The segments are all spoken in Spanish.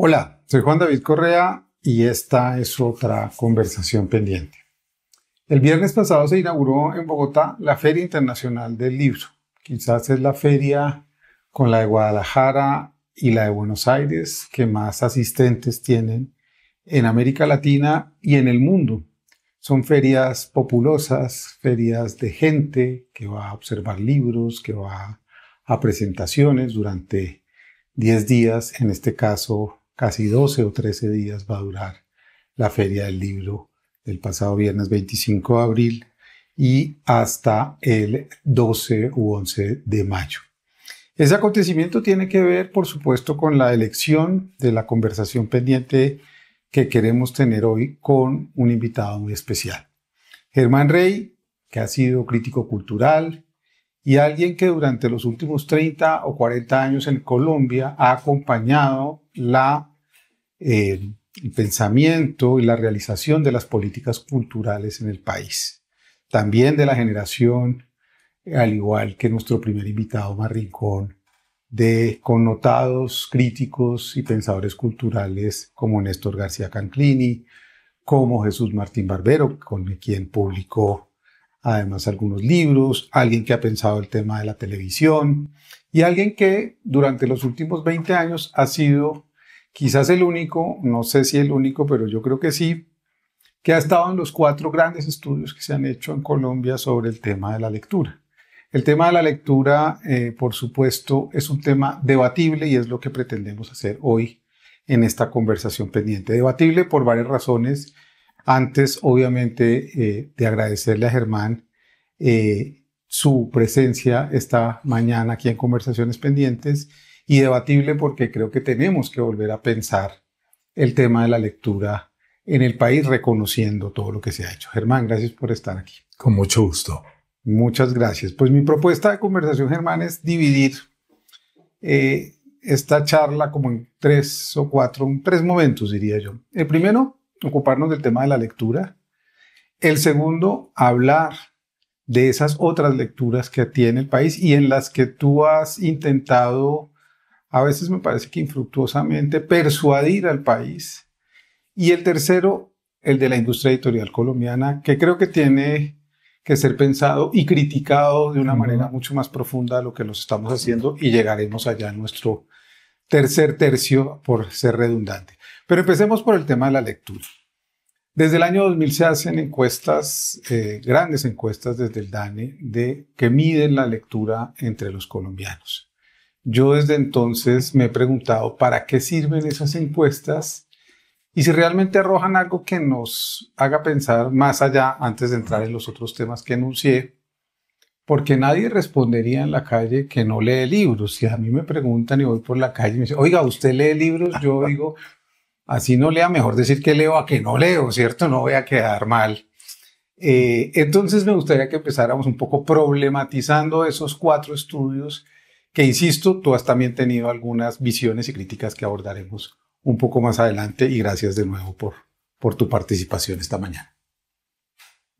Hola, soy Juan David Correa y esta es otra conversación pendiente. El viernes pasado se inauguró en Bogotá la Feria Internacional del Libro. Quizás es la feria con la de Guadalajara y la de Buenos Aires que más asistentes tienen en América Latina y en el mundo. Son ferias populosas, ferias de gente que va a observar libros, que va a presentaciones durante 10 días, en este caso casi 12 o 13 días va a durar la Feria del Libro del pasado viernes 25 de abril y hasta el 12 u 11 de mayo. Ese acontecimiento tiene que ver, por supuesto, con la elección de la conversación pendiente que queremos tener hoy con un invitado muy especial. Germán Rey, que ha sido crítico cultural y alguien que durante los últimos 30 o 40 años en Colombia ha acompañado el pensamiento y la realización de las políticas culturales en el país. También de la generación, al igual que nuestro primer invitado, Omar Rincón, de connotados críticos y pensadores culturales como Néstor García Canclini, como Jesús Martín Barbero, con quien publicó además algunos libros, alguien que ha pensado el tema de la televisión y alguien que durante los últimos 20 años ha sido quizás el único, no sé si el único, pero yo creo que sí, que ha estado en los 4 grandes estudios que se han hecho en Colombia sobre el tema de la lectura. El tema de la lectura, por supuesto, es un tema debatible y es lo que pretendemos hacer hoy en esta conversación pendiente. Debatible por varias razones. Antes, obviamente, de agradecerle a Germán su presencia esta mañana aquí en Conversaciones Pendientes, y debatible porque creo que tenemos que volver a pensar el tema de la lectura en el país, reconociendo todo lo que se ha hecho. Germán, gracias por estar aquí. Con mucho gusto. Muchas gracias. Pues mi propuesta de conversación, Germán, es dividir esta charla como en 3 o 4, 3 momentos, diría yo. El primero, ocuparnos del tema de la lectura. El segundo, hablar de esas otras lecturas que tiene el país y en las que tú has intentado, a veces me parece que infructuosamente, persuadir al país. Y el tercero, el de la industria editorial colombiana, que creo que tiene que ser pensado y criticado de una manera mucho más profunda de lo que lo estamos haciendo, y llegaremos allá en nuestro tercer tercio por ser redundante. Pero empecemos por el tema de la lectura. Desde el año 2000 se hacen encuestas, grandes encuestas desde el DANE, que miden la lectura entre los colombianos. Yo desde entonces me he preguntado para qué sirven esas encuestas y si realmente arrojan algo que nos haga pensar más allá, antes de entrar en los otros temas que enuncié, porque nadie respondería en la calle que no lee libros. Si a mí me preguntan y voy por la calle y me dicen, oiga, ¿usted lee libros? Yo digo, así no lea, mejor decir que leo a que no leo, ¿cierto? No voy a quedar mal. Entonces me gustaría que empezáramos un poco problematizando esos 4 estudios que, insisto, tú has también tenido algunas visiones y críticas que abordaremos un poco más adelante, y gracias de nuevo por tu participación esta mañana.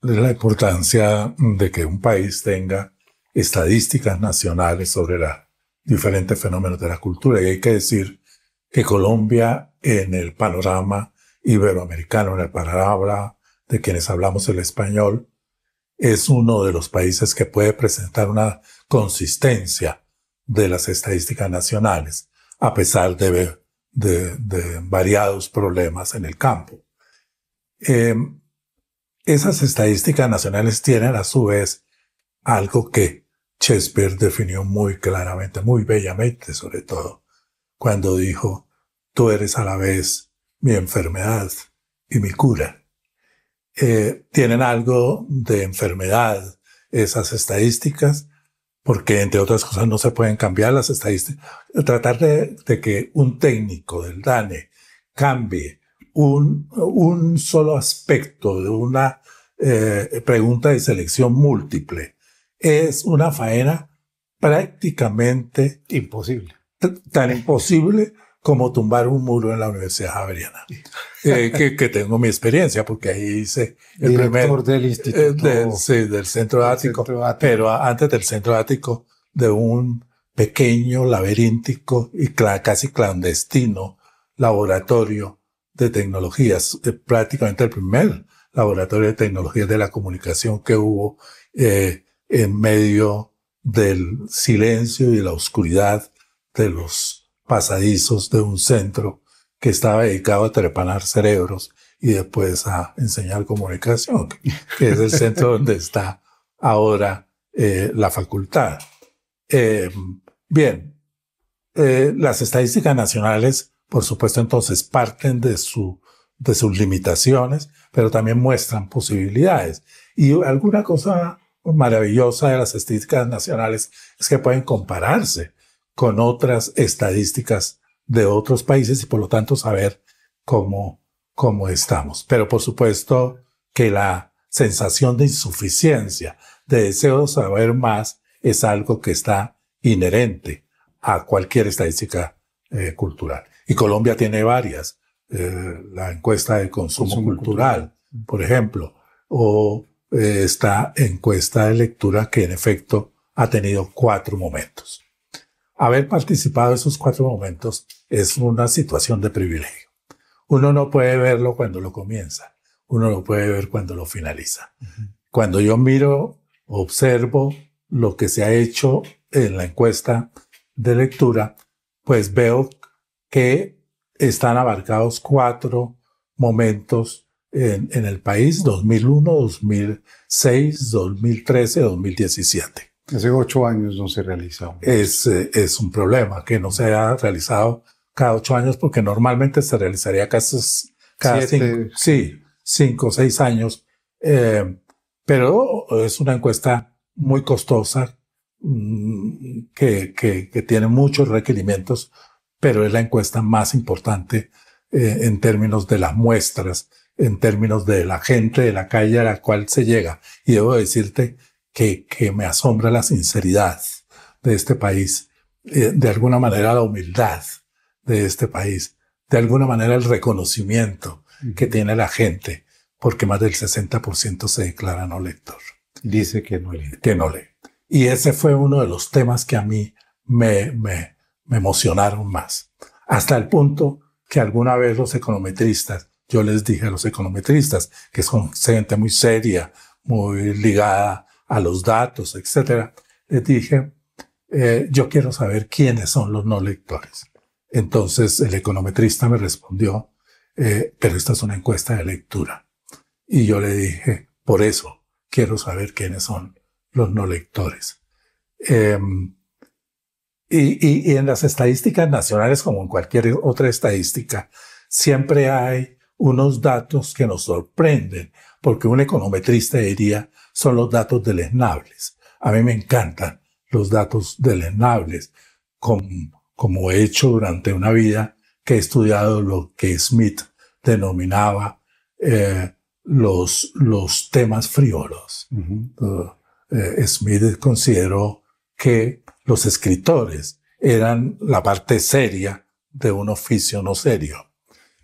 La importancia de que un país tenga estadísticas nacionales sobre los diferentes fenómenos de la cultura, y hay que decir que Colombia, en el panorama iberoamericano, en el panorama de quienes hablamos el español, es uno de los países que puede presentar una consistencia de las estadísticas nacionales, a pesar de variados problemas en el campo. Esas estadísticas nacionales tienen a su vez algo que Shakespeare definió muy claramente, muy bellamente sobre todo, cuando dijo, tú eres a la vez mi enfermedad y mi cura. Tienen algo de enfermedad esas estadísticas, porque entre otras cosas no se pueden cambiar las estadísticas. Tratar de que un técnico del DANE cambie un solo aspecto de una pregunta de selección múltiple es una faena prácticamente imposible. Tan imposible como tumbar un muro en la Universidad Javeriana. Que tengo mi experiencia, porque ahí hice el director del instituto. Del centro ático, pero antes del centro ático de un pequeño, laberíntico y casi clandestino laboratorio de tecnologías, prácticamente el primer laboratorio de tecnologías de la comunicación que hubo en medio del silencio y la oscuridad de los pasadizos de un centro que estaba dedicado a trepanar cerebros y después a enseñar comunicación, que es el centro donde está ahora la facultad. Bien, las estadísticas nacionales, por supuesto, entonces parten de sus limitaciones, pero también muestran posibilidades. Y alguna cosa maravillosa de las estadísticas nacionales es que pueden compararse con otras estadísticas de otros países y por lo tanto saber cómo estamos. Pero por supuesto que la sensación de insuficiencia, de deseo de saber más, es algo que está inherente a cualquier estadística cultural. Y Colombia tiene varias. La encuesta de consumo cultural, por ejemplo, o esta encuesta de lectura que en efecto ha tenido 4 momentos. Haber participado en esos 4 momentos es una situación de privilegio. Uno no puede verlo cuando lo comienza, uno lo puede ver cuando lo finaliza. Cuando yo miro, observo lo que se ha hecho en la encuesta de lectura, pues veo que están abarcados 4 momentos en el país: 2001, 2006, 2013, 2017. Hace 8 años no se realizó. Es un problema que no se haya realizado cada 8 años, porque normalmente se realizaría cada 5 o 6 años. Pero es una encuesta muy costosa, que tiene muchos requerimientos, pero es la encuesta más importante en términos de las muestras, en términos de la gente de la calle a la cual se llega. Y debo decirte que me asombra la sinceridad de este país, de alguna manera la humildad de este país, de alguna manera el reconocimiento que tiene la gente, porque más del 60% se declara no lector. Dice que no lee. Que no lee. Y ese fue uno de los temas que a mí me emocionaron más. Hasta el punto que alguna vez los econometristas, yo les dije a los econometristas, que son gente muy seria, muy ligada a los datos, etcétera, les dije, yo quiero saber quiénes son los no lectores. Entonces el econometrista me respondió, pero esta es una encuesta de lectura. Y yo le dije, por eso quiero saber quiénes son los no lectores. Y en las estadísticas nacionales, como en cualquier otra estadística, siempre hay unos datos que nos sorprenden, porque un econometrista diría, son los datos deleznables. A mí me encantan los datos deleznables, como he hecho durante una vida que he estudiado lo que Smith denominaba los temas frívolos. Smith consideró que los escritores eran la parte seria de un oficio no serio.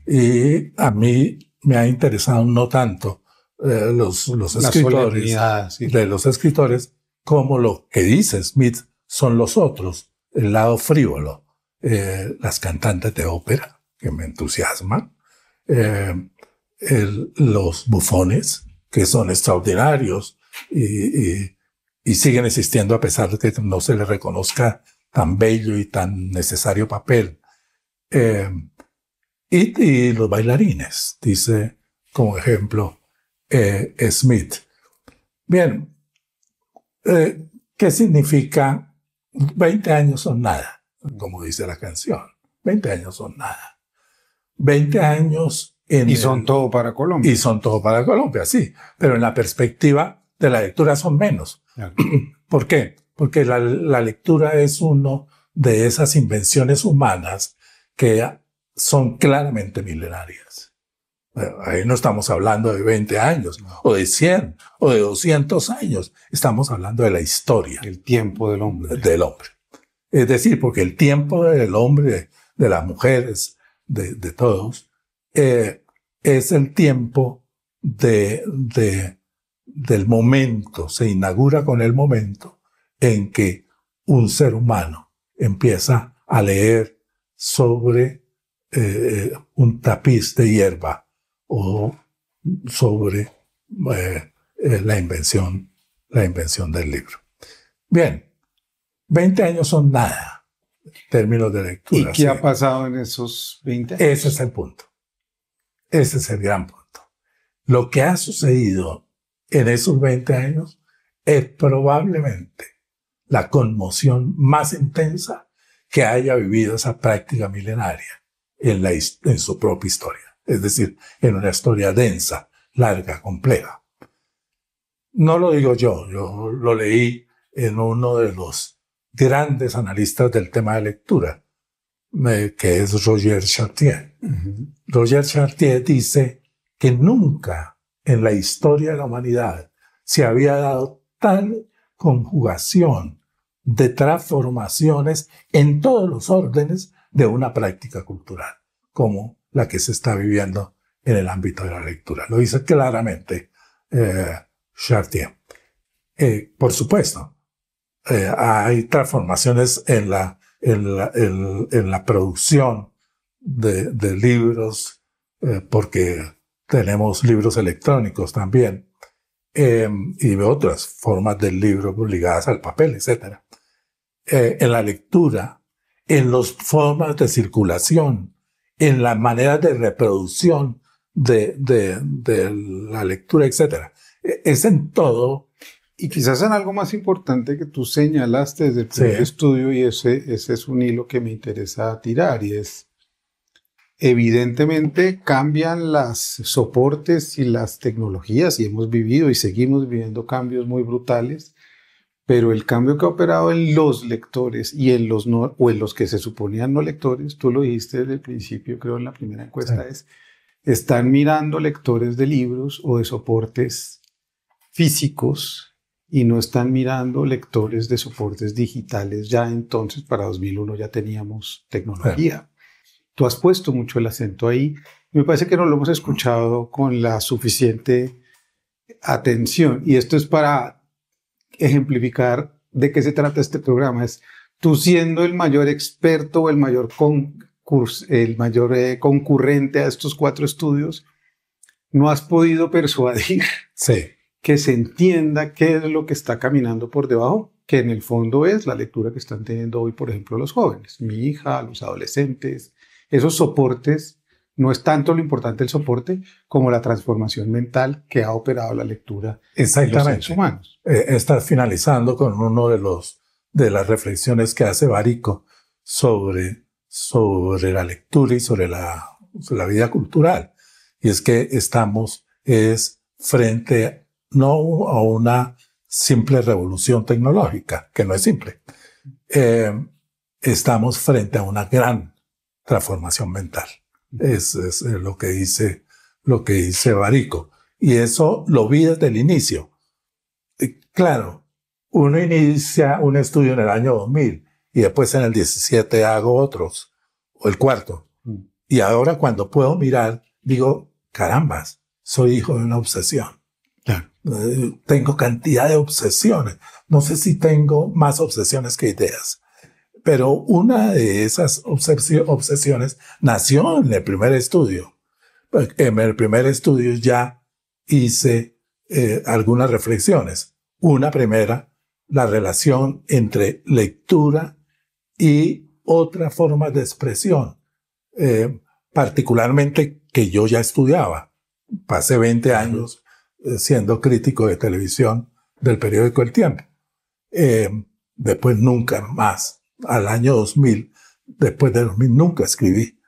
Y a mí me ha interesado no tanto los escritores, sí, de los escritores, como lo que dice Smith son los otros, el lado frívolo, las cantantes de ópera, que me entusiasman, los bufones, que son extraordinarios y siguen existiendo a pesar de que no se les reconozca tan bello y tan necesario papel. Y los bailarines, dice como ejemplo Smith. Bien, ¿qué significa 20 años son nada? Como dice la canción, 20 años son nada. 20 años y son todo para Colombia. Y son todo para Colombia, sí. Pero en la perspectiva de la lectura son menos. Claro. ¿Por qué? Porque la lectura es uno de esas invenciones humanas que son claramente milenarias. Ahí no estamos hablando de 20 años, o de 100, o de 200 años. Estamos hablando de la historia. El tiempo del hombre. Del hombre. Es decir, porque el tiempo del hombre, de las mujeres, de todos, es el tiempo del momento, se inaugura con el momento en que un ser humano empieza a leer sobre un tapiz de hierba o sobre la invención del libro. Bien, 20 años son nada en términos de lectura. ¿Y qué ha pasado en esos 20 años? Ese es el punto. Ese es el gran punto. Lo que ha sucedido en esos 20 años es probablemente la conmoción más intensa que haya vivido esa práctica milenaria en su propia historia. Es decir, en una historia densa, larga, compleja. No lo digo yo lo leí en uno de los grandes analistas del tema de lectura, que es Roger Chartier. Uh-huh. Roger Chartier dice que nunca en la historia de la humanidad se había dado tal conjugación de transformaciones en todos los órdenes de una práctica cultural como la que se está viviendo en el ámbito de la lectura. Lo dice claramente Chartier. Por supuesto, hay transformaciones en la producción de libros, porque tenemos libros electrónicos también, y otras formas del libro ligadas al papel, etc. En la lectura, en las formas de circulación, en las maneras de reproducción de la lectura, etc. Es en todo. Y quizás en algo más importante que tú señalaste desde el primer estudio, y ese es un hilo que me interesa tirar, y es, evidentemente cambian los soportes y las tecnologías, y hemos vivido y seguimos viviendo cambios muy brutales, pero el cambio que ha operado en los lectores y en los no, o en los que se suponían no lectores, tú lo dijiste desde el principio, creo en la primera encuesta, están mirando lectores de libros o de soportes físicos y no están mirando lectores de soportes digitales. Ya entonces, para 2001 ya teníamos tecnología. Tú has puesto mucho el acento ahí. Me parece que no lo hemos escuchado con la suficiente atención. Y esto es para ejemplificar de qué se trata este programa. Es tú siendo el mayor experto o el mayor concurrente a estos 4 estudios, no has podido persuadir que se entienda qué es lo que está caminando por debajo, que en el fondo es la lectura que están teniendo hoy, por ejemplo, los jóvenes, mi hija, los adolescentes. Esos soportes, no es tanto lo importante el soporte como la transformación mental que ha operado la lectura en los seres humanos. Estás finalizando con uno de las reflexiones que hace Barico sobre la lectura y sobre la vida cultural. Y es que estamos frente no a una simple revolución tecnológica, que no es simple. Estamos frente a una gran transformación mental. Es lo que dice Barico. Y eso lo vi desde el inicio. Claro, uno inicia un estudio en el año 2000 y después en el 17 hago otros, o el cuarto. Y ahora cuando puedo mirar, digo, carambas, soy hijo de una obsesión. Claro. Tengo cantidad de obsesiones. No sé si tengo más obsesiones que ideas. Pero una de esas obsesiones nació en el primer estudio. En el primer estudio ya hice algunas reflexiones. Una primera, la relación entre lectura y otras formas de expresión, particularmente que yo ya estudiaba. Pasé 20 años siendo crítico de televisión del periódico El Tiempo. Después nunca más. Al año 2000, después de 2000, nunca escribí.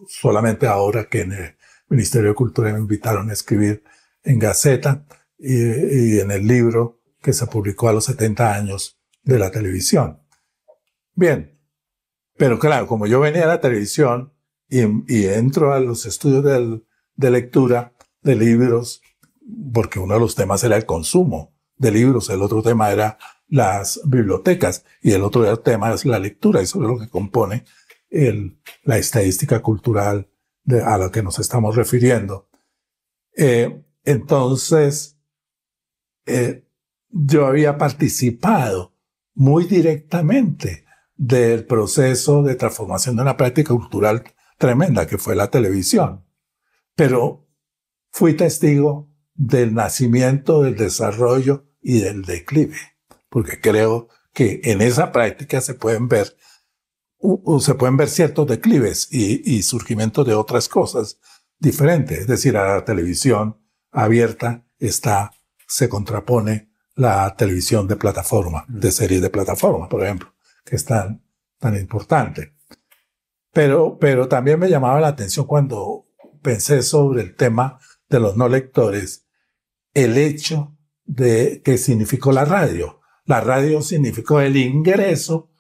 Solamente ahora que en el Ministerio de Cultura me invitaron a escribir en Gaceta y en el libro que se publicó a los 70 años de la televisión. Bien, pero claro, como yo venía a la televisión y entro a los estudios de lectura de libros, porque uno de los temas era el consumo de libros, el otro tema era las bibliotecas y el otro tema es la lectura, eso es lo que compone la estadística cultural a la que nos estamos refiriendo. Entonces, yo había participado muy directamente del proceso de transformación de una práctica cultural tremenda que fue la televisión. Pero fui testigo del nacimiento, del desarrollo y del declive, porque creo que en esa práctica se pueden ver ciertos declives y surgimiento de otras cosas diferentes. Es decir, a la televisión abierta se contrapone la televisión de plataforma, de series de plataforma, por ejemplo, que es tan importante. Pero también me llamaba la atención cuando pensé sobre el tema de los no lectores, el hecho de que significó la radio. La radio significó el ingreso,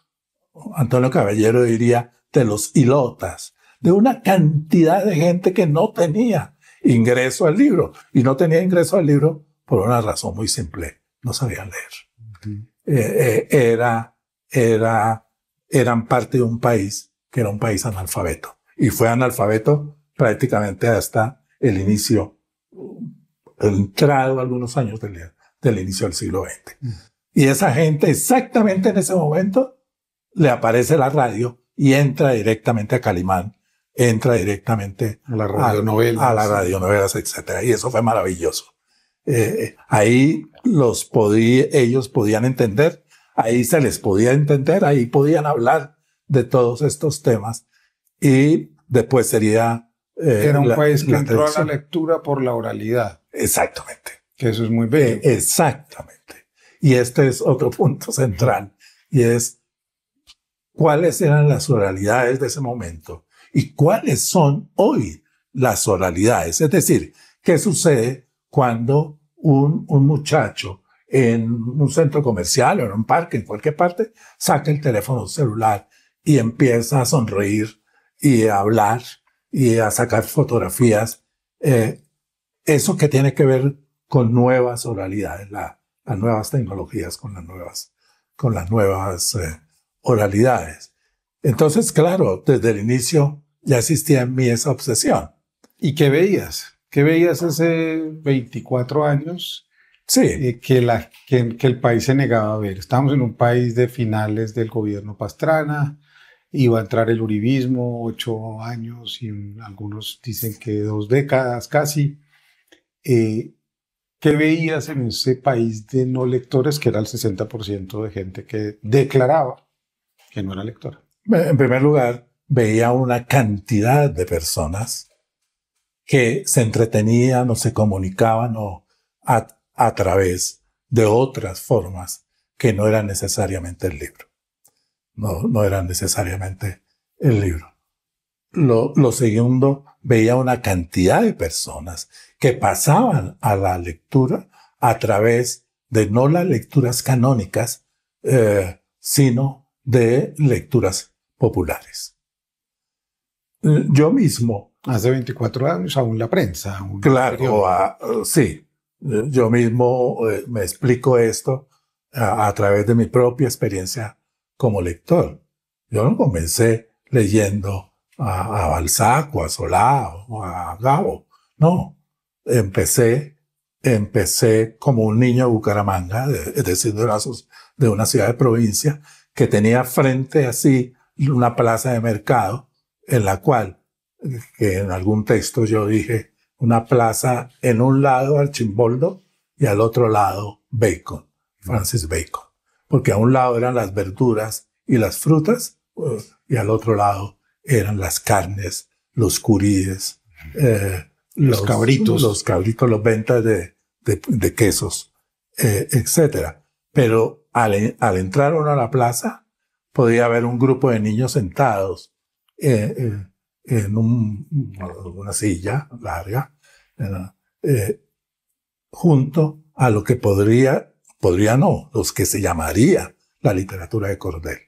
Antonio Caballero diría, de los ilotas, de una cantidad de gente que no tenía ingreso al libro. Y no tenía ingreso al libro por una razón muy simple: no sabían leer. Eran parte de un país que era un país analfabeto. Y fue analfabeto prácticamente hasta el inicio, entrado algunos años del inicio del siglo XX. Y esa gente, exactamente en ese momento, le aparece la radio y entra directamente a Calimán, entra directamente a las radionovelas, etc. Y eso fue maravilloso. Ahí ellos podían entender, ahí se les podía entender, ahí podían hablar de todos estos temas. Y después sería... era un país que entró a la lectura por la oralidad. Exactamente. Que eso es muy bello. Exactamente. Y este es otro punto central, y es cuáles eran las oralidades de ese momento y cuáles son hoy las oralidades. Es decir, qué sucede cuando un muchacho en un centro comercial o en un parque, en cualquier parte, saca el teléfono celular y empieza a sonreír y a hablar y a sacar fotografías. Eso que tiene que ver con nuevas oralidades, las nuevas tecnologías con las nuevas oralidades. Entonces, claro, desde el inicio ya existía en mí esa obsesión. ¿Y qué veías? ¿Qué veías hace 24 años? Sí. Que el país se negaba a ver. Estamos en un país de finales del gobierno Pastrana, iba a entrar el uribismo, 8 años y algunos dicen que 2 décadas casi. ¿Qué veías en ese país de no lectores, que era el 60% de gente que declaraba que no era lectora? En primer lugar, veía una cantidad de personas que se entretenían o se comunicaban a través de otras formas que no eran necesariamente el libro. No eran necesariamente el libro. Lo segundo, veía una cantidad de personas que pasaban a la lectura a través de no las lecturas canónicas, sino de lecturas populares. Yo mismo... Hace 24 años, aún la prensa. Claro, sí. Yo mismo me explico esto a través de mi propia experiencia como lector. Yo no comencé leyendo a Balzac, o a Solá, o a Gabo. No, empecé como un niño de Bucaramanga, es decir, de una ciudad de provincia, que tenía frente así una plaza de mercado, en la cual, que en algún texto yo dije, una plaza en un lado Archimboldo y al otro lado Bacon, Francis Bacon. Porque a un lado eran las verduras y las frutas, y al otro lado eran las carnes, los curíes, los cabritos, los ventas de quesos, etc. Pero al entrar uno a la plaza, podía haber un grupo de niños sentados en una silla larga, junto a lo que los que se llamaría la literatura de cordel.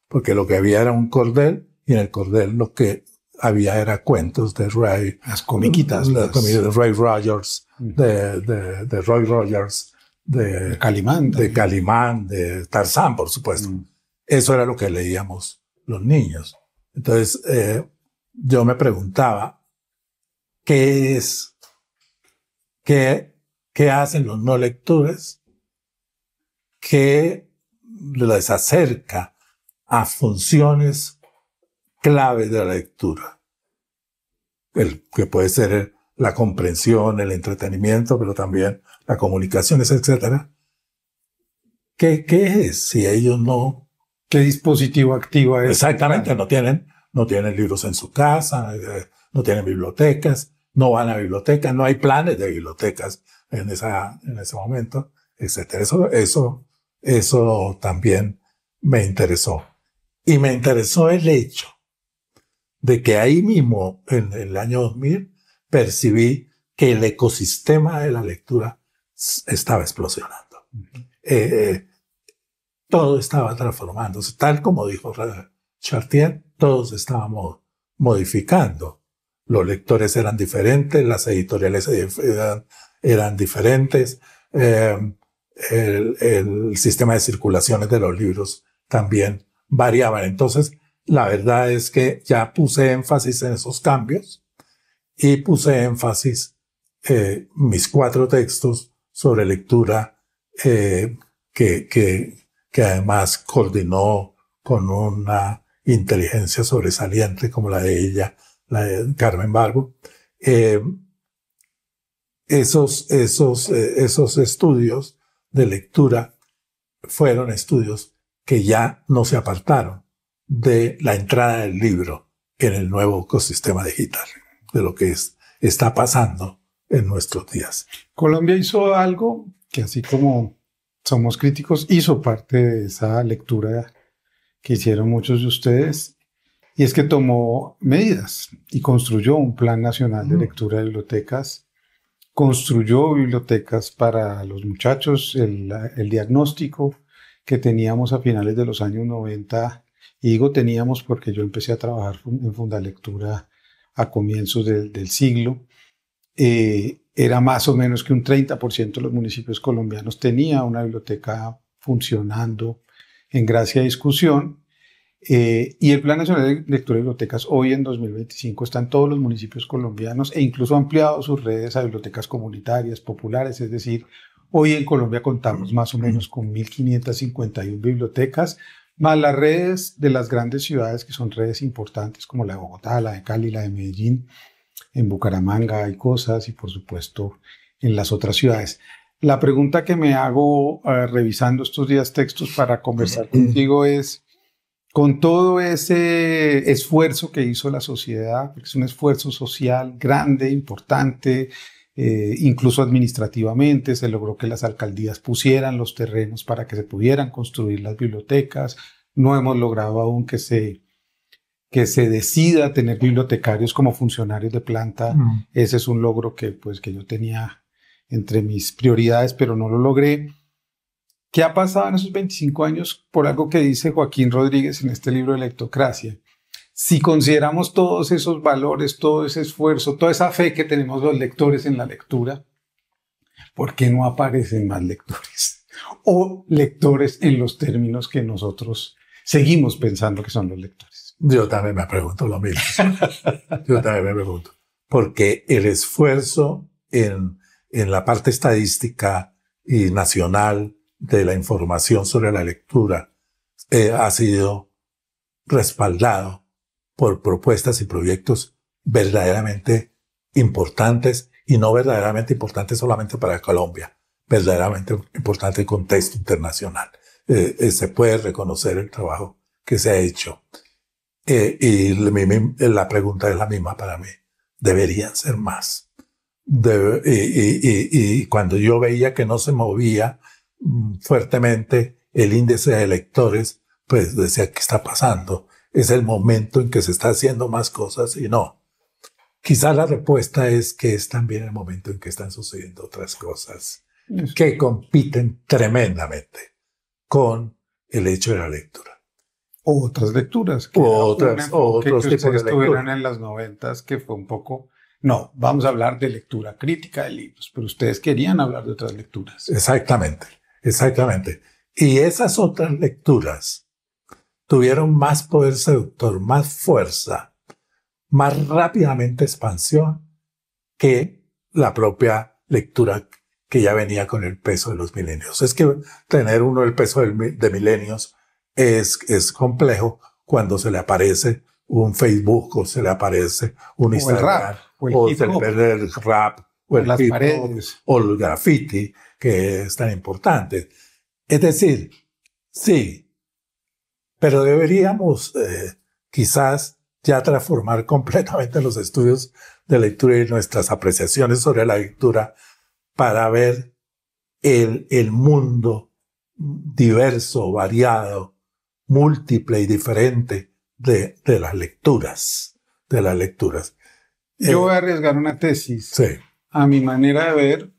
Porque lo que había era un cordel, y en el cordel lo que había era cuentos de Ray. Las comiquitas. De Ray Rogers, de Roy Rogers, de Calimán. De Calimán, de Tarzán, por supuesto. Eso era lo que leíamos los niños. Entonces, yo me preguntaba, ¿qué hacen los no lectores? ¿Qué les acerca a funciones claves de la lectura, que puede ser la comprensión, el entretenimiento, pero también la comunicación, etc. ¿Qué es si ellos no... ¿Qué dispositivo activa es? Exactamente, no tienen libros en su casa, no tienen bibliotecas, no van a bibliotecas, no hay planes de bibliotecas en ese momento, etc. Eso también me interesó. Y me interesó el hecho de que ahí mismo, en el año 2000, percibí que el ecosistema de la lectura estaba explosionando. Todo estaba transformándose, tal como dijo Chartier, todos estábamos modificando. Los lectores eran diferentes, las editoriales eran diferentes, el sistema de circulaciones de los libros también variaban. Entonces, la verdad es que ya puse énfasis en esos cambios y puse énfasis mis 4 textos sobre lectura que además coordinó con una inteligencia sobresaliente como la de ella, la de Carmen Barbo. Esos estudios de lectura fueron estudios que ya no se apartaron de la entrada del libro en el nuevo ecosistema digital, de lo que está pasando en nuestros días. Colombia hizo algo que, así como somos críticos, hizo parte de esa lectura que hicieron muchos de ustedes, y es que tomó medidas y construyó un Plan Nacional de Lectura de Bibliotecas, construyó bibliotecas para los muchachos, el diagnóstico que teníamos a finales de los años 90, y digo teníamos porque yo empecé a trabajar en Fundalectura a comienzos del siglo, era más o menos que un 30% de los municipios colombianos tenía una biblioteca funcionando en gracia de discusión. Y el Plan Nacional de Lectura de Bibliotecas hoy en 2025 está en todos los municipios colombianos e incluso ha ampliado sus redes a bibliotecas comunitarias, populares. Es decir, hoy en Colombia contamos más o menos con 1.551 bibliotecas, más las redes de las grandes ciudades que son redes importantes como la de Bogotá, la de Cali, la de Medellín. En Bucaramanga hay cosas y por supuesto en las otras ciudades. La pregunta que me hago revisando estos días textos para conversar contigo es, con todo ese esfuerzo que hizo la sociedad, porque es un esfuerzo social grande, importante, incluso administrativamente, se logró que las alcaldías pusieran los terrenos para que se pudieran construir las bibliotecas, no hemos logrado aún que se decida tener bibliotecarios como funcionarios de planta. Ese es un logro que yo tenía entre mis prioridades, pero no lo logré. ¿Qué ha pasado en esos 25 años por algo que dice Joaquín Rodríguez en este libro de Lectocracia? Si consideramos todos esos valores, todo ese esfuerzo, toda esa fe que tenemos los lectores en la lectura, ¿por qué no aparecen más lectores? O lectores en los términos que nosotros seguimos pensando que son los lectores. Yo también me pregunto lo mismo. Yo también me pregunto. Porque el esfuerzo en la parte estadística y nacional de la información sobre la lectura ha sido respaldado por propuestas y proyectos verdaderamente importantes, y no verdaderamente importantes solamente para Colombia, verdaderamente importante en contexto internacional. Se puede reconocer el trabajo que se ha hecho. Y la pregunta es la misma para mí. Deberían ser más. Y cuando yo veía que no se movía fuertemente el índice de lectores, pues decía, ¿qué está pasando? Es el momento en que se está haciendo más cosas, y no. Quizás la respuesta es que es también el momento en que están sucediendo otras cosas que compiten tremendamente con el hecho de la lectura. O otras lecturas. Otros que tipos de ustedes tuvieron lectura. en las 90s, que fue un poco... No, vamos a hablar de lectura crítica de libros, pero ustedes querían hablar de otras lecturas. Exactamente, exactamente. Y esas otras lecturas tuvieron más poder seductor, más fuerza, más rápidamente expansión que la propia lectura que ya venía con el peso de los milenios. Es que tener uno el peso de milenios es complejo cuando se le aparece un Facebook o se le aparece un Instagram o se le aparece el rap o el las hip hop, paredes o el graffiti, que es tan importante. Es decir, sí, pero deberíamos quizás ya transformar completamente los estudios de lectura y nuestras apreciaciones sobre la lectura para ver el mundo diverso, variado, múltiple y diferente de las lecturas. Yo voy a arriesgar una tesis. Sí. A mi manera de ver,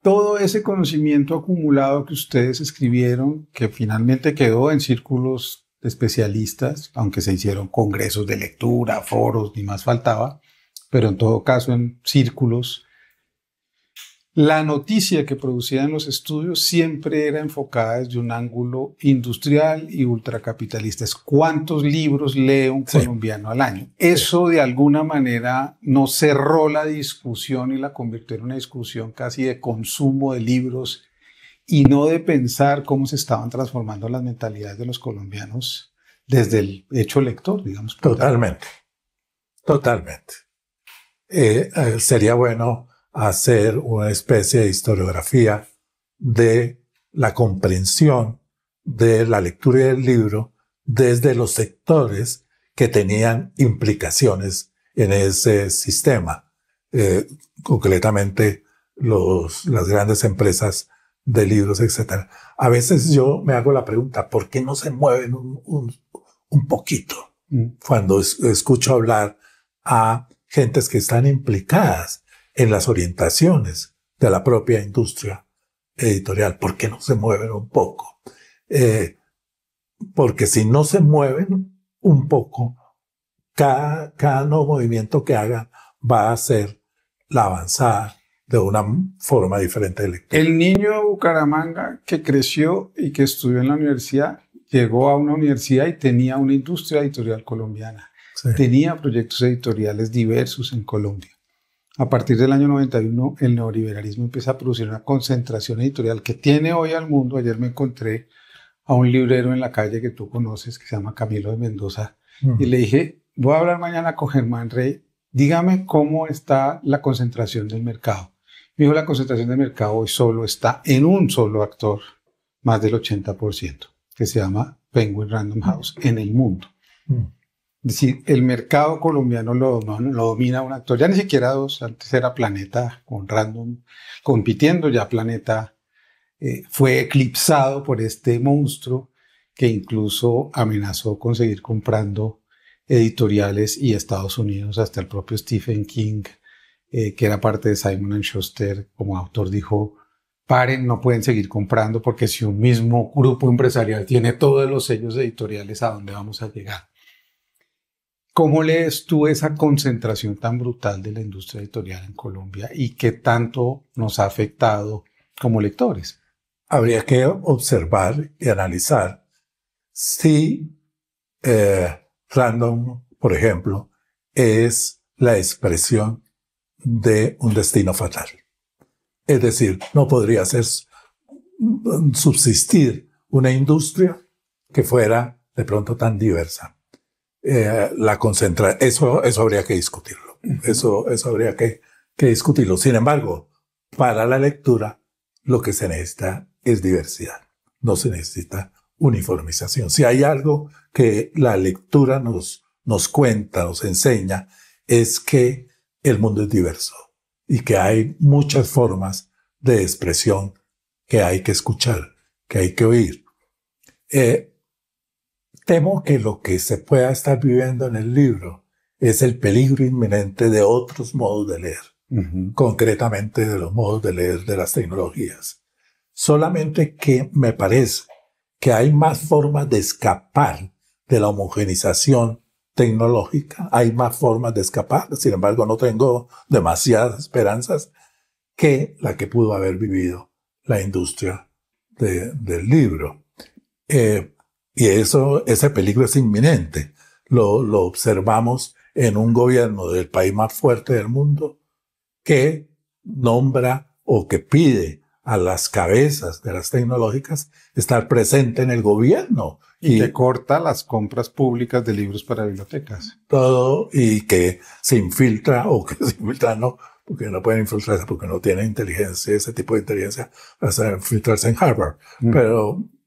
todo ese conocimiento acumulado que ustedes escribieron, que finalmente quedó en círculos de especialistas, aunque se hicieron congresos de lectura, foros, ni más faltaba, pero en todo caso en círculos, la noticia que producían los estudios siempre era enfocada desde un ángulo industrial y ultracapitalista. Es cuántos libros lee un colombiano al año. Eso de alguna manera no cerró la discusión y la convirtió en una discusión casi de consumo de libros y no de pensar cómo se estaban transformando las mentalidades de los colombianos desde el hecho lector, digamos. Totalmente. Sería bueno hacer una especie de historiografía de la comprensión de la lectura y del libro desde los sectores que tenían implicaciones en ese sistema. Concretamente, las grandes empresas de libros, etc. A veces yo me hago la pregunta, ¿por qué no se mueven un poquito? Cuando escucho hablar a gentes que están implicadas en las orientaciones de la propia industria editorial. ¿Por qué no se mueven un poco? Porque si no se mueven un poco, cada nuevo movimiento que hagan va a ser la avanzada de una forma diferente de lectura. El niño de Bucaramanga que creció y que estudió en la universidad, llegó a una universidad y tenía una industria editorial colombiana. Sí. Tenía proyectos editoriales diversos en Colombia. A partir del año 91, el neoliberalismo empieza a producir una concentración editorial que tiene hoy al mundo. Ayer me encontré a un librero en la calle que tú conoces, que se llama Camilo de Mendoza, y le dije, voy a hablar mañana con Germán Rey, dígame cómo está la concentración del mercado. Me dijo, la concentración del mercado hoy solo está en un solo actor, más del 80%, que se llama Penguin Random House, en el mundo. Es decir, el mercado colombiano lo domina un actor, ya ni siquiera dos, antes era Planeta con Random, compitiendo, ya Planeta fue eclipsado por este monstruo que incluso amenazó con seguir comprando editoriales y Estados Unidos, hasta el propio Stephen King, que era parte de Simon & Schuster, como autor dijo, paren, no pueden seguir comprando porque si un mismo grupo empresarial tiene todos los sellos editoriales, ¿a dónde vamos a llegar? ¿Cómo lees tú esa concentración tan brutal de la industria editorial en Colombia y qué tanto nos ha afectado como lectores? Habría que observar y analizar si Random, por ejemplo, es la expresión de un destino fatal. Es decir, no podría subsistir una industria que fuera de pronto tan diversa. Eso habría que discutirlo. Eso habría que discutirlo. Sin embargo, para la lectura, lo que se necesita es diversidad. No se necesita uniformización. Si hay algo que la lectura nos cuenta, nos enseña, es que el mundo es diverso y que hay muchas formas de expresión que hay que escuchar, que hay que oír. Temo que lo que se pueda estar viviendo en el libro es el peligro inminente de otros modos de leer, concretamente de los modos de leer de las tecnologías. Solamente que me parece que hay más formas de escapar de la homogenización tecnológica, hay más formas de escapar, sin embargo no tengo demasiadas esperanzas que la que pudo haber vivido la industria del libro. Y ese peligro es inminente. Lo observamos en un gobierno del país más fuerte del mundo que nombra o que pide a las cabezas de las tecnológicas, estar presente en el gobierno. Y que corta las compras públicas de libros para bibliotecas. Todo, y que se infiltra, o que se infiltra no, porque no pueden infiltrarse porque no tienen inteligencia, ese tipo de inteligencia, para infiltrarse en Harvard,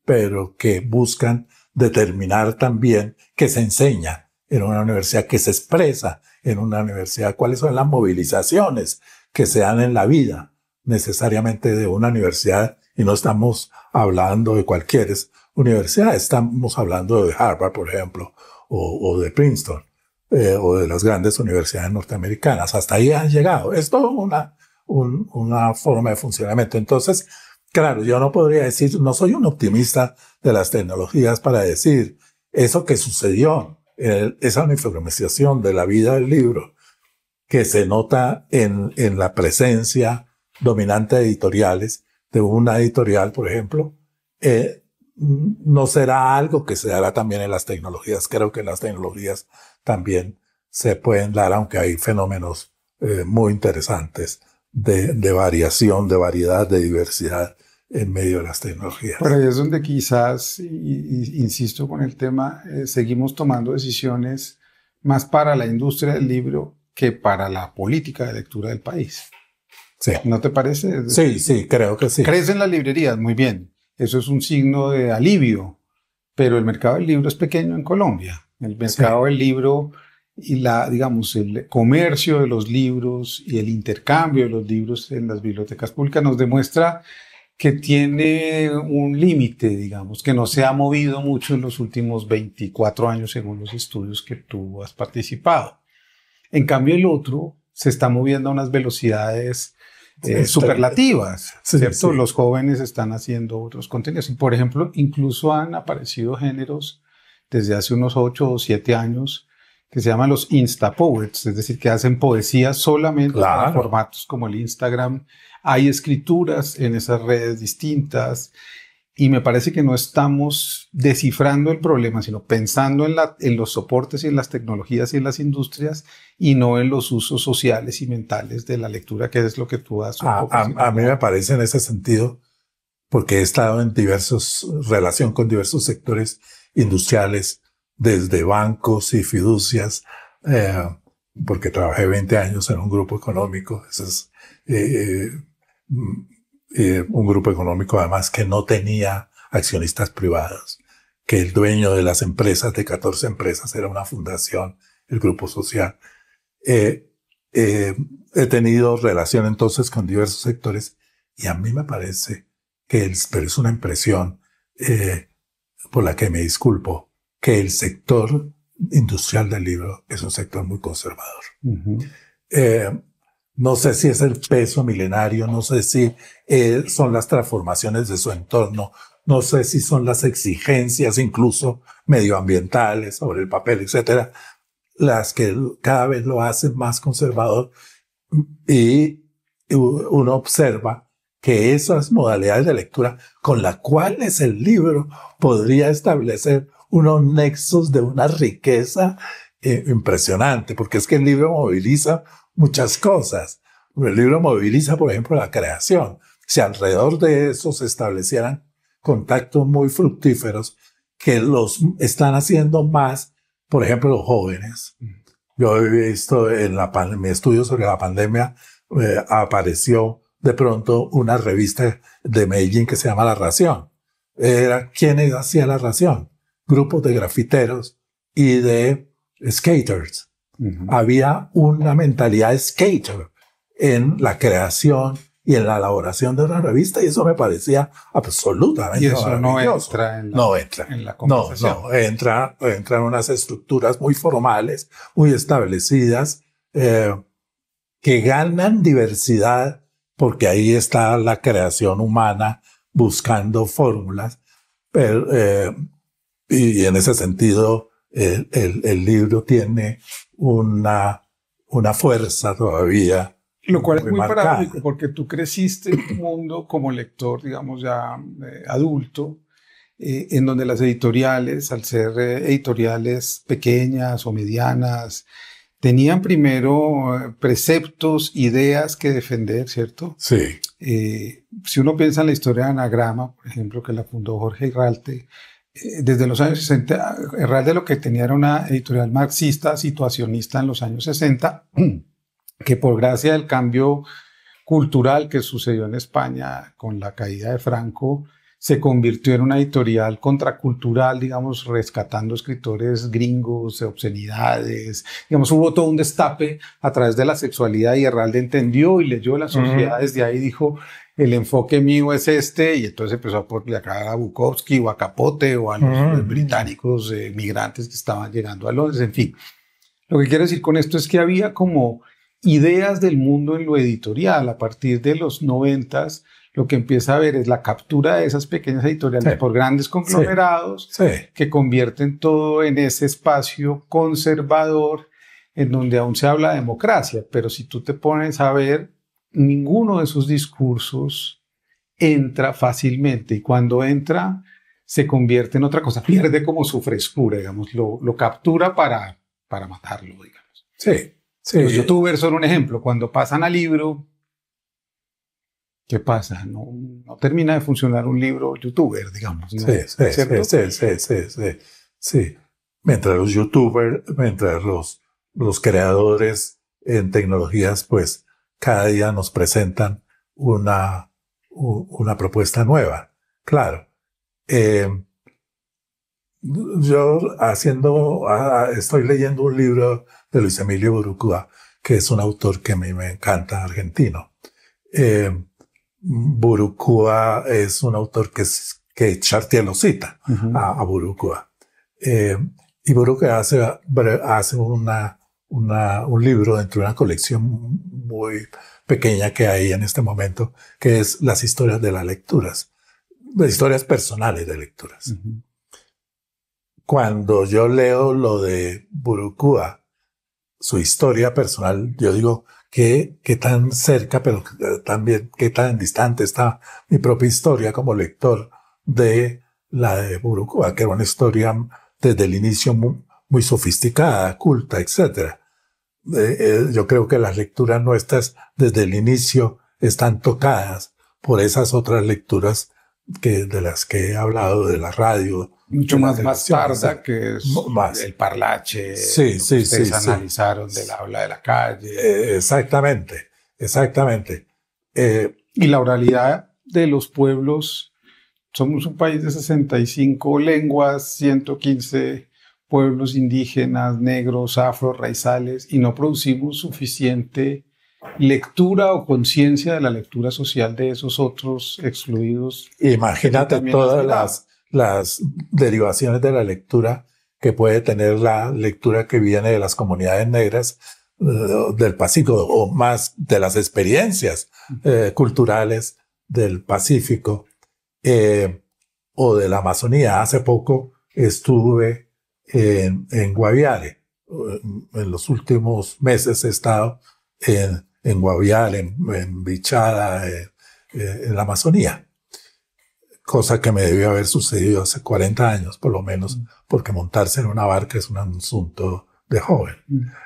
pero que buscan determinar también que se enseña en una universidad, que se expresa en una universidad, cuáles son las movilizaciones que se dan en la vida necesariamente de una universidad, y no estamos hablando de cualquier universidad, estamos hablando de Harvard, por ejemplo, o de Princeton, o de las grandes universidades norteamericanas. Hasta ahí han llegado. Es todo una forma de funcionamiento. Entonces, claro, yo no podría decir, no soy un optimista de las tecnologías para decir eso que sucedió, esa uniformización de la vida del libro, que se nota en la presencia dominante de editoriales, de una editorial, por ejemplo, no será algo que se dará también en las tecnologías. Creo que en las tecnologías también se pueden dar, aunque hay fenómenos muy interesantes de variación, de variedad, de diversidad en medio de las tecnologías. Pero ahí es donde quizás, insisto con el tema, seguimos tomando decisiones más para la industria del libro que para la política de lectura del país. Sí. ¿No te parece? Sí, creo que sí. Crecen las librerías, muy bien. Eso es un signo de alivio, pero el mercado del libro es pequeño en Colombia. El mercado del libro y digamos, el comercio de los libros y el intercambio de los libros en las bibliotecas públicas nos demuestra que tiene un límite, digamos, que no se ha movido mucho en los últimos 24 años según los estudios que tú has participado. En cambio, el otro se está moviendo a unas velocidades superlativas, ¿cierto? Sí. Los jóvenes están haciendo otros contenidos. Y, por ejemplo, incluso han aparecido géneros desde hace unos 8 o 7 años que se llaman los Instapoets, es decir, que hacen poesía solamente en formatos como el Instagram. Hay escrituras en esas redes distintas y me parece que no estamos descifrando el problema, sino pensando en los soportes y en las tecnologías y en las industrias y no en los usos sociales y mentales de la lectura, que es lo que tú has... A mí me parece en ese sentido, porque he estado en relación con diversos sectores industriales, desde bancos y fiducias, porque trabajé 20 años en un grupo económico. Ese es un grupo económico además que no tenía accionistas privados, que el dueño de las empresas, de 14 empresas, era una fundación, el Grupo Social. He tenido relación entonces con diversos sectores y a mí me parece que, pero es una impresión por la que me disculpo, que el sector industrial del libro es un sector muy conservador. No sé si es el peso milenario, no sé si son las transformaciones de su entorno, no sé si son las exigencias incluso medioambientales sobre el papel, etcétera, las que cada vez lo hacen más conservador, y uno observa que esas modalidades de lectura con las cuales el libro podría establecer unos nexos de una riqueza impresionante, porque es que el libro moviliza muchas cosas. El libro moviliza, por ejemplo, la creación. Si alrededor de eso se establecieran contactos muy fructíferos que los están haciendo más, por ejemplo, los jóvenes. Yo he visto en mi estudio sobre la pandemia, apareció de pronto una revista de Medellín que se llama La Ración. ¿Quién hacía La Ración? Grupos de grafiteros y de skaters. Había una mentalidad skater en la creación y en la elaboración de una revista, y eso me parecía absolutamente maravilloso. Y eso no entra en la conversación. No, entra en unas estructuras muy formales, muy establecidas, que ganan diversidad, porque ahí está la creación humana buscando fórmulas, pero, y en ese sentido el libro tiene una fuerza todavía. Lo cual es muy paradójico, porque tú creciste en un mundo como lector, digamos ya adulto, en donde las editoriales, al ser editoriales pequeñas o medianas, tenían primero preceptos, ideas que defender, ¿cierto? Sí. Si uno piensa en la historia de Anagrama, por ejemplo, que la fundó Jorge Herralde, desde los años 60, Herralde lo que tenía era una editorial marxista, situacionista en los años 60, que por gracia del cambio cultural que sucedió en España con la caída de Franco, se convirtió en una editorial contracultural, digamos, rescatando escritores gringos, obscenidades. Digamos, hubo todo un destape a través de la sexualidad y Herralde entendió y leyó la sociedad desde ahí, dijo, el enfoque mío es este, y entonces empezó a publicar a Bukowski o a Capote o a los británicos migrantes que estaban llegando a Londres, en fin. Lo que quiero decir con esto es que había como ideas del mundo en lo editorial. A partir de los 90s, lo que empieza a ver es la captura de esas pequeñas editoriales por grandes conglomerados que convierten todo en ese espacio conservador en donde aún se habla de democracia. Pero si tú te pones a ver, ninguno de esos discursos entra fácilmente, y cuando entra se convierte en otra cosa, pierde como su frescura, digamos, lo captura para matarlo, digamos. Sí. Los youtubers son un ejemplo. Cuando pasan al libro, ¿qué pasa? No termina de funcionar un libro youtuber, digamos, ¿no? Sí. Mientras los youtubers, mientras los creadores en tecnologías, pues cada día nos presentan una propuesta nueva. Claro. Yo estoy leyendo un libro de Luis Emilio Burucúa, que es un autor que a mí me encanta, argentino. Burucúa es un autor que Chartier lo cita a Burucúa. Y Burucúa hace un libro dentro de una colección muy pequeña que hay en este momento, que es las historias de las lecturas, las historias personales de lecturas. Cuando yo leo lo de Burucúa, su historia personal, yo digo, qué tan cerca, pero también qué tan distante está mi propia historia como lector de la de Burucúa, que era una historia desde el inicio muy sofisticada, culta, etc. Yo creo que las lecturas nuestras desde el inicio están tocadas por esas otras lecturas de las que he hablado, de la radio. Mucho más bastarda, que es el parlache, ustedes analizaron del habla de la calle. Exactamente. Y la oralidad de los pueblos, somos un país de 65 lenguas, 115 pueblos indígenas, negros, afro, raizales, y no producimos suficiente lectura o conciencia de la lectura social de esos otros excluidos. Imagínate todas las derivaciones de la lectura que puede tener la lectura que viene de las comunidades negras del Pacífico, o más de las experiencias culturales del Pacífico o de la Amazonía. Hace poco estuve en Guaviare. En los últimos meses he estado en Guaviare, en Bichada, en la Amazonía. Cosa que me debió haber sucedido hace 40 años, por lo menos, porque montarse en una barca es un asunto de joven.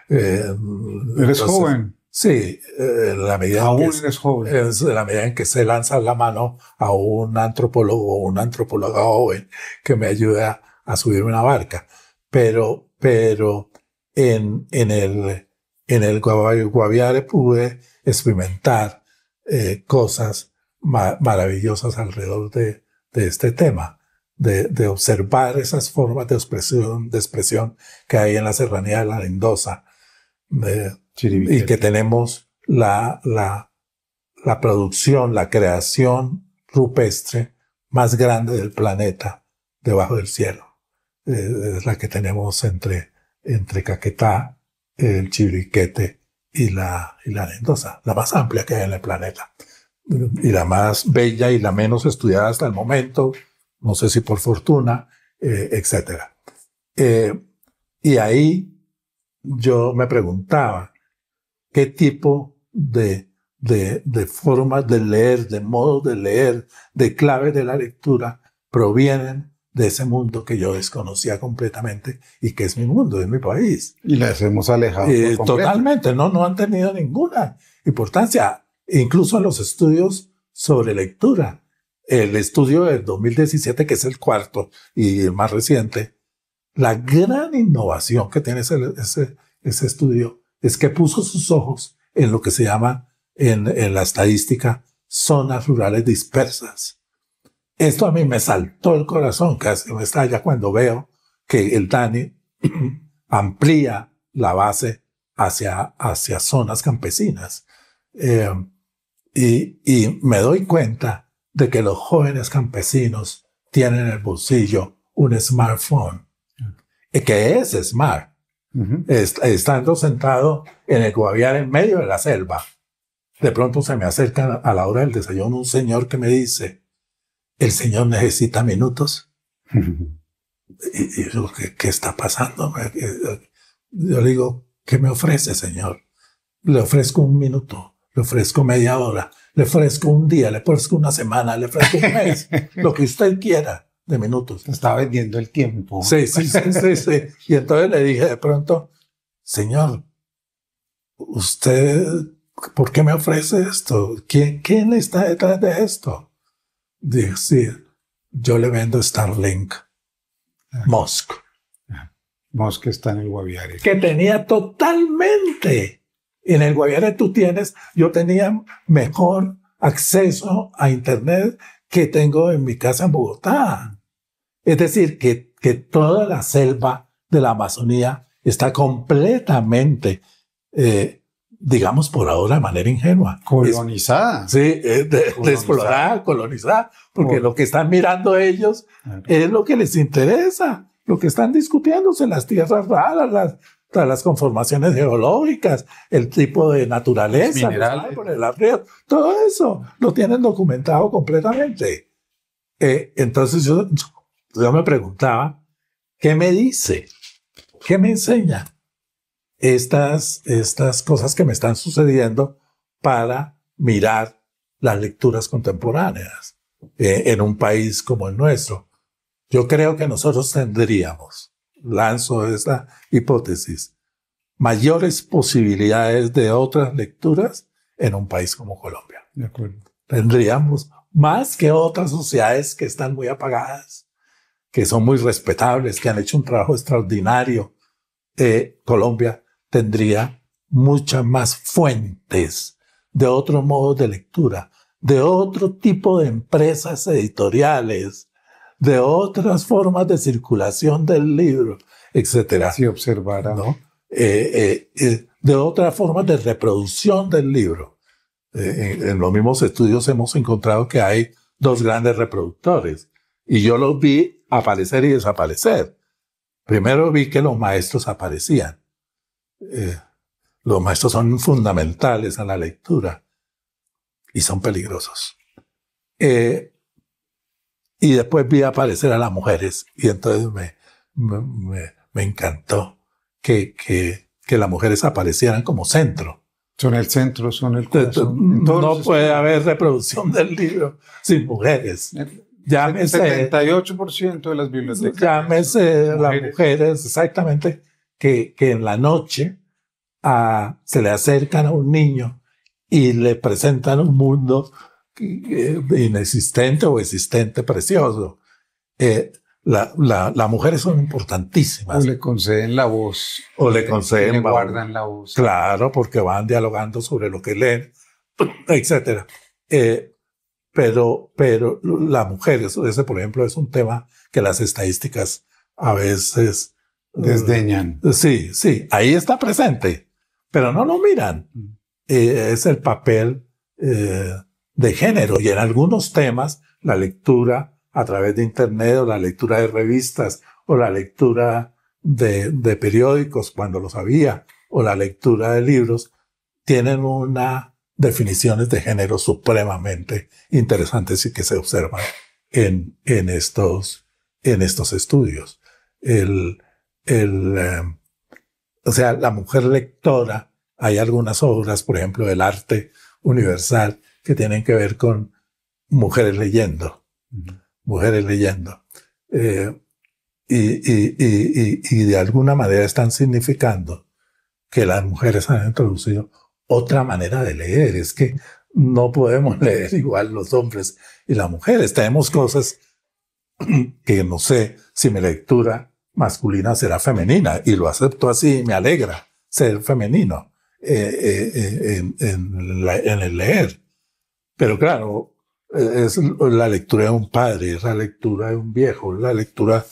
¿Eres joven? Sí, la medida aún eres joven. En la medida en que se lanza la mano a un antropólogo o una antropóloga joven que me ayuda a subir una barca. Pero en el Guaviare pude experimentar cosas maravillosas alrededor de este tema, de observar esas formas de expresión que hay en la serranía de la Mendoza, y que tenemos la producción, la creación rupestre más grande del planeta debajo del cielo. Es la que tenemos entre Caquetá, el Chiribiquete y la Mendoza, la más amplia que hay en el planeta. Y la más bella y la menos estudiada hasta el momento, no sé si por fortuna, etc. Y ahí yo me preguntaba qué tipo de formas de leer, de modos de leer, de claves de la lectura provienen de ese mundo que yo desconocía completamente y que es mi mundo, es mi país. Y las hemos alejado por completo. Totalmente, no han tenido ninguna importancia, incluso en los estudios sobre lectura. El estudio del 2017, que es el cuarto y el más reciente, la gran innovación que tiene ese estudio es que puso sus ojos en lo que se llama en la estadística zonas rurales dispersas. Esto a mí me saltó el corazón, casi me estalla cuando veo que el DANE amplía la base hacia zonas campesinas. Y me doy cuenta de que los jóvenes campesinos tienen en el bolsillo un smartphone, que es smart, estando sentado en el Guaviare en medio de la selva. De pronto se me acerca a la hora del desayuno un señor que me dice, ¿el señor necesita minutos? Y yo, ¿qué está pasando? Yo le digo, ¿qué me ofrece, señor? Le ofrezco un minuto, le ofrezco media hora, le ofrezco un día, le ofrezco una semana, le ofrezco un mes, lo que usted quiera de minutos. Está vendiendo el tiempo. Sí. Y entonces le dije de pronto, señor, ¿usted por qué me ofrece esto? ¿Quién está detrás de esto? Dije, sí, yo le vendo Starlink. Musk. Musk está en el Guaviare. Que tenía totalmente. En el Guaviare yo tenía mejor acceso a internet que tengo en mi casa en Bogotá. Es decir, que toda la selva de la Amazonía está completamente, digamos por ahora de manera ingenua. Colonizada. Explorada, colonizada, porque lo que están mirando ellos es lo que les interesa, lo que están discutiéndose, las tierras raras, las conformaciones geológicas, el tipo de naturaleza, minerales, los ríos, todo eso lo tienen documentado completamente. Entonces yo me preguntaba, ¿qué me dice? ¿Qué me enseña? Estas cosas que me están sucediendo para mirar las lecturas contemporáneas en un país como el nuestro. Yo creo que nosotros tendríamos, lanzo esta hipótesis, mayores posibilidades de otras lecturas en un país como Colombia. De acuerdo. Tendríamos más que otras sociedades que están muy apagadas, que son muy respetables, que han hecho un trabajo extraordinario. Colombia tendría muchas más fuentes de otros modos de lectura, de otro tipo de empresas editoriales, de otras formas de circulación del libro, etcétera. Si observara, ¿no? De otras formas de reproducción del libro. En los mismos estudios hemos encontrado que hay dos grandes reproductores y yo los vi aparecer y desaparecer. Primero vi que los maestros aparecían. Los maestros son fundamentales a la lectura y son peligrosos. Y después vi aparecer a las mujeres y entonces me encantó que las mujeres aparecieran como centro. Son el centro, son el corazón. No puede haber reproducción del libro sin mujeres. Llámese 78% de las bibliotecas. Llámese las mujeres, exactamente, que en la noche se le acercan a un niño y le presentan un mundo inexistente o existente, precioso. Las mujeres son importantísimas. O le conceden la voz. O le conceden le guardan la voz. Claro, porque van dialogando sobre lo que leen, etcétera. Pero las mujeres, ese por ejemplo es un tema que las estadísticas a veces desdeñan. Sí, ahí está presente, pero no lo miran. Es el papel de género y en algunos temas la lectura a través de internet o la lectura de revistas o la lectura de periódicos cuando los había o la lectura de libros tienen unas definiciones de género supremamente interesantes y que se observan en estos estudios. O sea, la mujer lectora, hay algunas obras, por ejemplo, del arte universal que tienen que ver con mujeres leyendo. Mujeres leyendo. y de alguna manera están significando que las mujeres han introducido otra manera de leer. Es que no podemos leer igual los hombres y las mujeres. Tenemos cosas que no sé si mi lectura masculina será femenina, y lo acepto así, me alegra ser femenino en el leer. Pero claro, es la lectura de un padre, es la lectura de un viejo, la lectura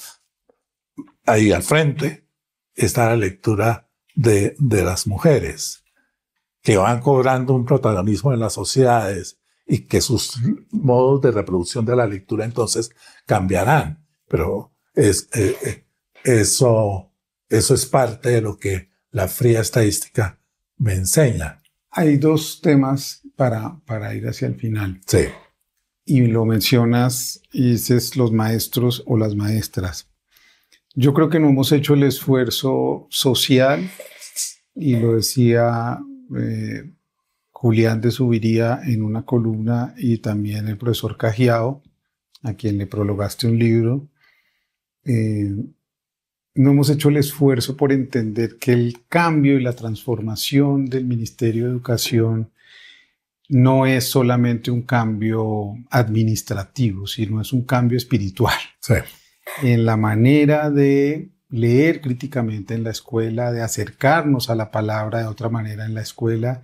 ahí al frente está la lectura de las mujeres, que van cobrando un protagonismo en las sociedades y que sus modos de reproducción de la lectura entonces cambiarán. Pero eso es parte de lo que la fría estadística me enseña. Hay dos temas para ir hacia el final. Sí. Y lo mencionas, y dices los maestros o las maestras. Yo creo que no hemos hecho el esfuerzo social, y lo decía Julián de Subiría en una columna, y también el profesor Cajiao, a quien le prologaste un libro. No hemos hecho el esfuerzo por entender que el cambio y la transformación del Ministerio de Educación no es solamente un cambio administrativo, sino es un cambio espiritual. Sí. En la manera de leer críticamente en la escuela, de acercarnos a la palabra de otra manera en la escuela.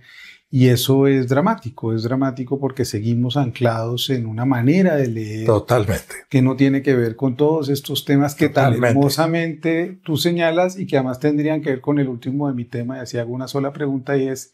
Y eso es dramático porque seguimos anclados en una manera de leer. Totalmente. Que no tiene que ver con todos estos temas que Totalmente. tan hermosamente tú señalas, y que además tendrían que ver con el último de mi tema. Y así hago una sola pregunta, y es: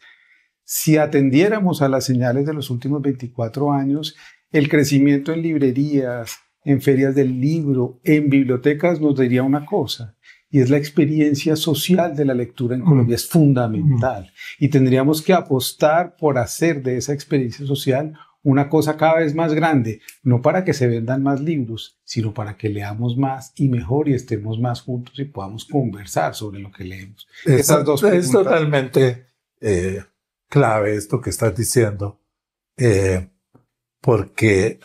si atendiéramos a las señales de los últimos 24 años, el crecimiento en librerías, en ferias del libro, en bibliotecas, nos diría una cosa, y es la experiencia social de la lectura en Colombia. Es fundamental. Y tendríamos que apostar por hacer de esa experiencia social una cosa cada vez más grande, no para que se vendan más libros, sino para que leamos más y mejor, y estemos más juntos y podamos conversar sobre lo que leemos. Esas dos preguntas. Es totalmente clave esto que estás diciendo, porque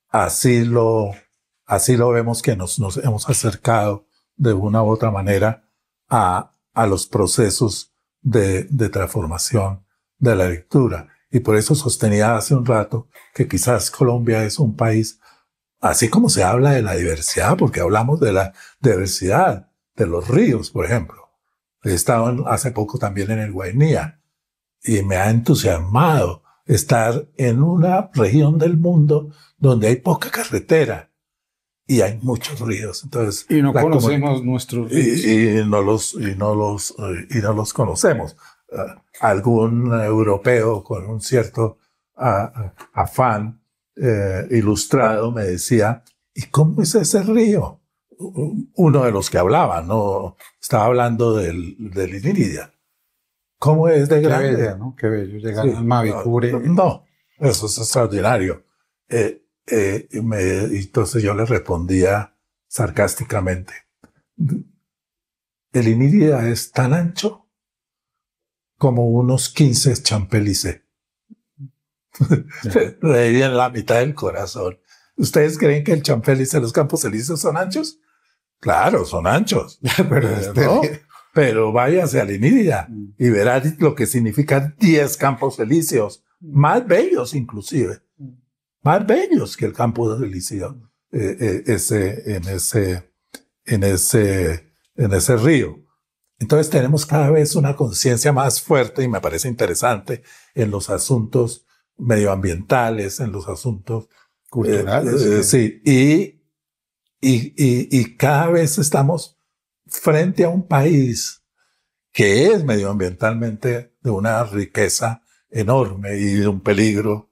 así lo vemos, que nos hemos acercado de una u otra manera a los procesos de transformación de la lectura. Y por eso sostenía hace un rato que quizás Colombia es un país, así como se habla de la diversidad, porque hablamos de la diversidad de los ríos, por ejemplo. He estado hace poco también en el Guainía, y me ha entusiasmado estar en una región del mundo donde hay poca carretera y hay muchos ríos. Entonces, y no conocemos nuestros ríos. Y no los conocemos. Algún europeo con un cierto afán ilustrado me decía: ¿y cómo es ese río? Uno de los que hablaba, no estaba hablando del Inírida. ¿Cómo es de grande? Qué bello, ¿no? Qué bello llegar al Mavicure. No, eso es extraordinario. Entonces yo le respondía sarcásticamente: el Inírida es tan ancho como unos 15 Champs-Élysées. Reí en la mitad del corazón. ¿Ustedes creen que el Champs-Élysées, los Campos Elíseos, son anchos? Claro, son anchos. ¿No? Pero váyase al Inírida y verá lo que significan 10 Campos Elíseos, más bellos inclusive, más bellos que el Campo Elíseo, en ese río. Entonces tenemos cada vez una conciencia más fuerte, y me parece interesante, en los asuntos medioambientales, en los asuntos culturales. Sí, y cada vez estamos frente a un país que es medioambientalmente de una riqueza enorme y de un peligro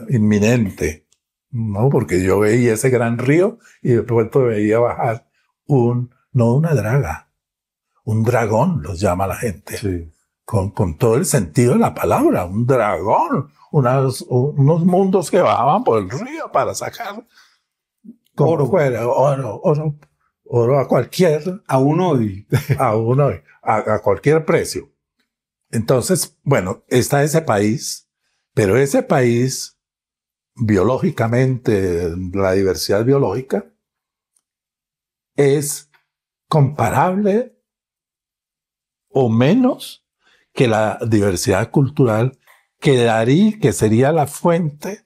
inminente, ¿no? Porque yo veía ese gran río y de pronto veía bajar no una draga, un dragón, los llama la gente, sí. con todo el sentido de la palabra, un dragón, unos mundos que bajaban por el río para sacar oro fuera, oro a cualquier... Aún hoy. A cualquier precio. Entonces, bueno, está ese país, pero ese país, biológicamente, la diversidad biológica, es comparable o menos que la diversidad cultural que sería la fuente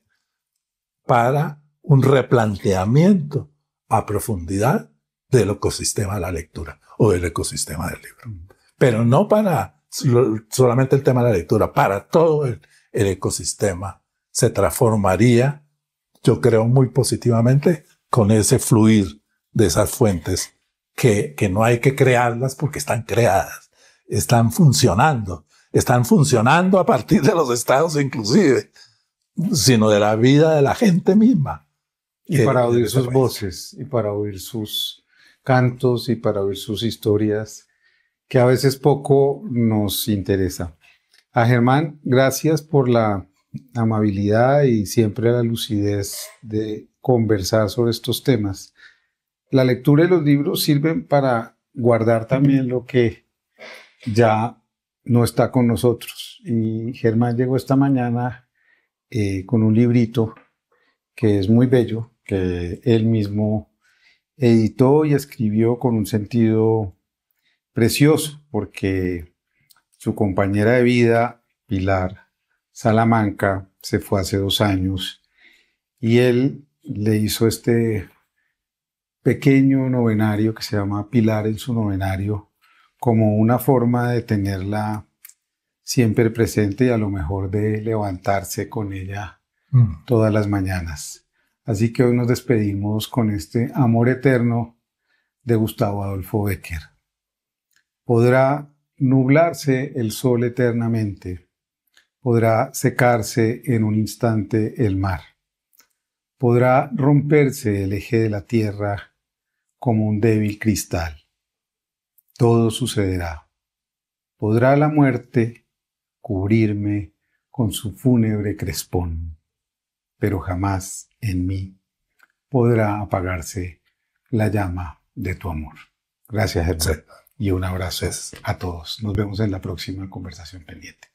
para un replanteamiento a profundidad del ecosistema de la lectura o del ecosistema del libro. Pero no para solamente el tema de la lectura, para todo el ecosistema se transformaría, yo creo, muy positivamente con ese fluir de esas fuentes que no hay que crearlas porque están creadas, están funcionando a partir de los estados inclusive, sino de la vida de la gente misma. Y para oír sus voces, y para oír sus cantos, y para oír sus historias, que a veces poco nos interesa. A Germán, gracias por la amabilidad y siempre la lucidez de conversar sobre estos temas. La lectura y los libros sirven para guardar también lo que ya no está con nosotros. Y Germán llegó esta mañana con un librito que es muy bello, que él mismo editó y escribió con un sentido precioso, porque su compañera de vida, Pilar Salamanca, se fue hace 2 años y él le hizo este pequeño novenario que se llama Pilar en su novenario, como una forma de tenerla siempre presente y a lo mejor de levantarse con ella todas las mañanas. Así que hoy nos despedimos con este Amor Eterno de Gustavo Adolfo Bécquer. Podrá nublarse el sol eternamente, podrá secarse en un instante el mar, podrá romperse el eje de la tierra como un débil cristal. Todo sucederá. Podrá la muerte cubrirme con su fúnebre crespón, pero jamás en mí podrá apagarse la llama de tu amor. Gracias, Germán. Sí. Y un abrazo a todos. Nos vemos en la próxima conversación pendiente.